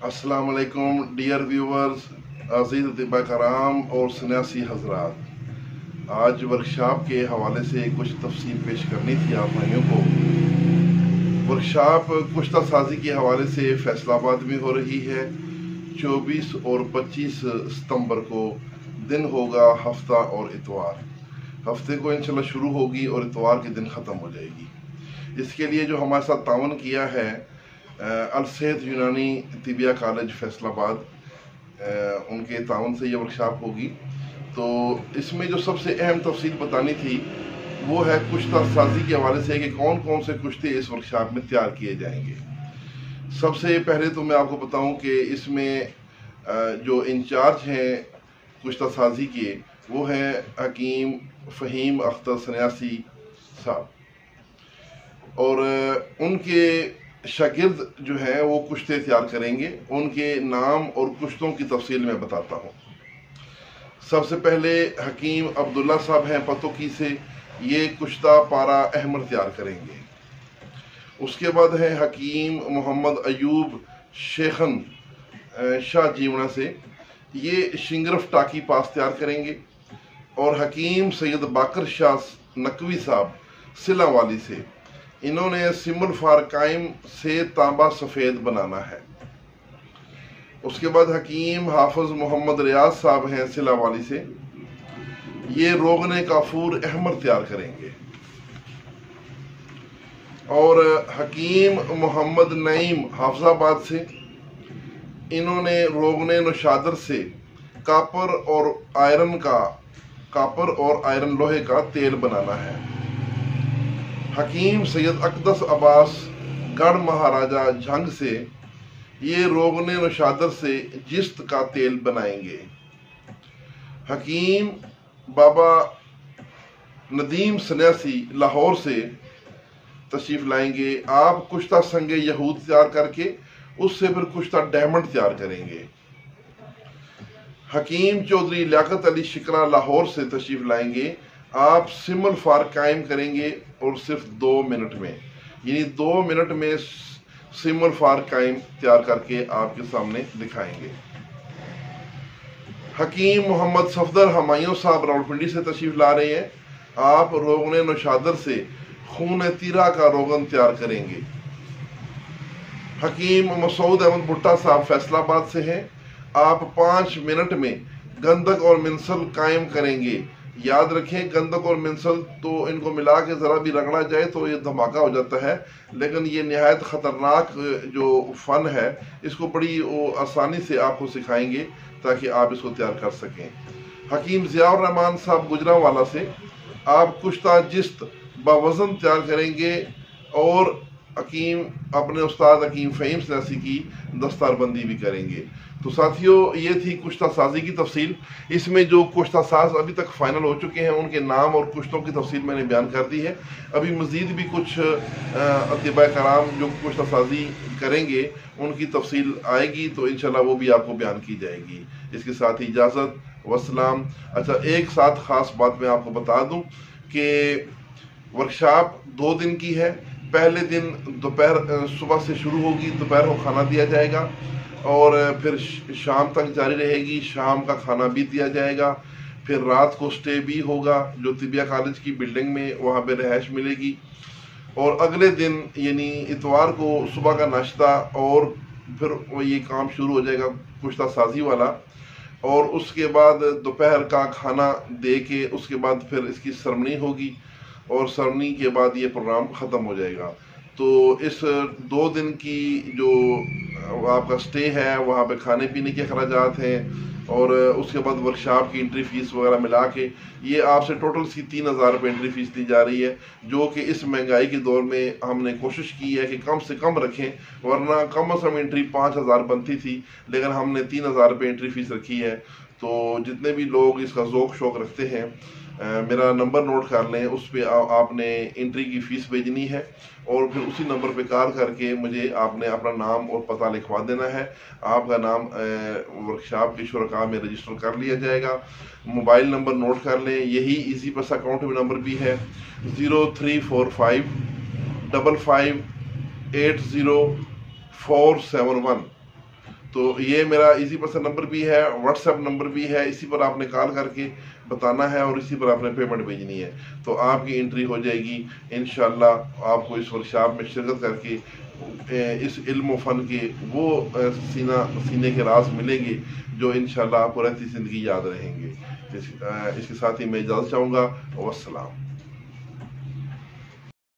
अस्सलाम वालेकुम dear viewers, अज़ीज़ तिब्बा कराम और सन्यासी हजरात। आज वर्कशॉप के हवाले से कुछ तफसील पेश करनी थी आप भाइयों को। वर्कशॉप कुश्ता साजी के हवाले से फैसलाबाद में हो रही है। 24 और 25 सितंबर को दिन होगा हफ्ता और इतवार। हफ्ते को इंशाल्लाह शुरू होगी और इतवार के दिन ख़त्म हो जाएगी। इसके लिए जो हमारे साथ तावन किया है अल सेहत यूनानी तिबिया कॉलेज फैसलाबाद, उनके तावन से ये वर्कशॉप होगी। तो इसमें जो सबसे अहम तफसील बतानी थी वो है कुश्ता साजी के हवाले से कि कौन कौन से कुश्ते इस वर्कशॉप में तैयार किए जाएंगे। सबसे पहले तो मैं आपको बताऊं कि इसमें जो इंचार्ज हैं कुश्ता साजी के वो हैं हकीम फ़हीम अख्तर सन्यासी साहब, और उनके शागिर्द जो है वो कुश्ते तैयार करेंगे। उनके नाम और कुश्तों की तफसील मैं बताता हूँ। सबसे पहले हकीम अब्दुल्ला साहब हैं पतोकी से, ये कुश्ता पारा अहमद तैयार करेंगे। उसके बाद है हकीम मोहम्मद अयूब शेखन शाह जीवना से, ये शिंगरफ टाकी पास तैयार करेंगे। और हकीम सैयद बाकर शाह नकवी साहब सिला वाली से, इन्होंने सिमुल फार कायम से तांबा सफ़ेद बनाना है। उसके बाद हकीम हाफिज मोहम्मद रियाज साहब हैं सिला वाली से, ये रोगने काफूर अहमद तैयार करेंगे। और हकीम मोहम्मद नईम हाफिजाबाद से, इन्होंने रोगने नौशादर से कापर और आयरन लोहे का तेल बनाना है। हकीम सैयद अकदस अब्बास गढ़ महाराजा झंग से, ये रोगने नौशादर से जिस्त का तेल बनाएंगे। हकीम बाबा नदीम सन्यासी लाहौर से तशरीफ लाएंगे। आप कुश्ता संगे यहूद तैयार करके उससे फिर कुश्ता डायमंड तैयार करेंगे। हकीम चौधरी लियाकत अली शिकरा लाहौर से तशरीफ लाएंगे। आप सिमल फार कायम करेंगे और सिर्फ 2 मिनट में, यानी 2 मिनट में सिमल फार कायम तैयार करके आपके सामने दिखाएंगे। हकीम मोहम्मद सफदर हमायूं साहब रावलपिंडी से तशरीफ ला रहे हैं। आप रोगने नौशादर से खून तीरा का रोगन तैयार करेंगे। हकीम मसूद अहमद भुट्टा साहब फैसलाबाद से हैं। आप 5 मिनट में गंधक और मिंसल कायम करेंगे। याद रखें, गंधक और मिंसल तो इनको मिला के ज़रा भी रगड़ा जाए तो ये धमाका हो जाता है, लेकिन ये निहायत ख़तरनाक जो फ़न है इसको बड़ी आसानी से आपको सिखाएंगे ताकि आप इसको तैयार कर सकें। हकीम ज़ियाउर रहमान साहब गुजरांवाला से, आप कुश्ता जिस्त बावज़न तैयार करेंगे और हकीम अपने उस्ताद हकीम फ़हीम सन्यासी की दस्तारबंदी भी करेंगे। तो साथियों, ये थी कुश्ता साजी की तफसील। इसमें जो कुश्ता साज अभी तक फाइनल हो चुके हैं उनके नाम और कुश्तों की तफसील मैंने बयान कर दी है। अभी मज़ीद भी कुछ अतिबा कराम जो कुश्ता साजी करेंगे उनकी तफसील आएगी तो इंशाल्लाह वो भी आपको बयान की जाएगी। इसके साथ ही इजाज़त, वस्सलाम। अच्छा, एक साथ ख़ास बात मैं आपको बता दूँ कि वर्कशॉप 2 दिन की है। पहले दिन दोपहर सुबह से शुरू होगी, दोपहर को खाना दिया जाएगा और फिर शाम तक जारी रहेगी। शाम का खाना भी दिया जाएगा। फिर रात को स्टे भी होगा जो तिबिया कॉलेज की बिल्डिंग में, वहाँ पे रिहाइश मिलेगी। और अगले दिन यानी इतवार को सुबह का नाश्ता और फिर ये काम शुरू हो जाएगा कुश्ता साजी वाला। और उसके बाद दोपहर का खाना दे के उसके बाद फिर इसकी सरमनी होगी और सरमनी के बाद ये प्रोग्राम ख़त्म हो जाएगा। तो इस 2 दिन की जो आपका स्टे है वहाँ पे खाने पीने के अखराजात हैं और उसके बाद वर्कशॉप की एंट्री फीस वगैरह मिला के ये आपसे टोटल सी 3000 रुपये एंट्री फीस दी जा रही है, जो कि इस महंगाई के दौर में हमने कोशिश की है कि कम से कम रखें, वरना कम से कम एंट्री 5000 बनती थी, लेकिन हमने 3000 रुपये एंट्री फीस रखी है। तो जितने भी लोग इसका ज़ौक़ शौक़ रखते हैं, मेरा नंबर नोट कर लें, उस पर आपने एंट्री की फ़ीस भेजनी है और फिर उसी नंबर पे कॉल करके मुझे आपने अपना नाम और पता लिखवा देना है। आपका नाम वर्कशॉप के शुरका में रजिस्टर कर लिया जाएगा। मोबाइल नंबर नोट कर लें, यही इजी पैसा अकाउंट में नंबर भी है 0345 55 80471। तो ये मेरा इसी पर्सन नंबर भी है, व्हाट्सएप नंबर भी है, इसी पर आपने कॉल करके बताना है और इसी पर आपने पेमेंट भेजनी है, तो आपकी एंट्री हो जाएगी। इंशाल्लाह आपको इस वर्कशॉप में शिरकत करके इस इल्म फ़न के वो सीने के राज मिलेंगे जो इंशाल्लाह आपको रहती ज़िंदगी याद रहेंगे। इसके साथ ही मैं इजाज़त चाहूँगा। वस्सलाम।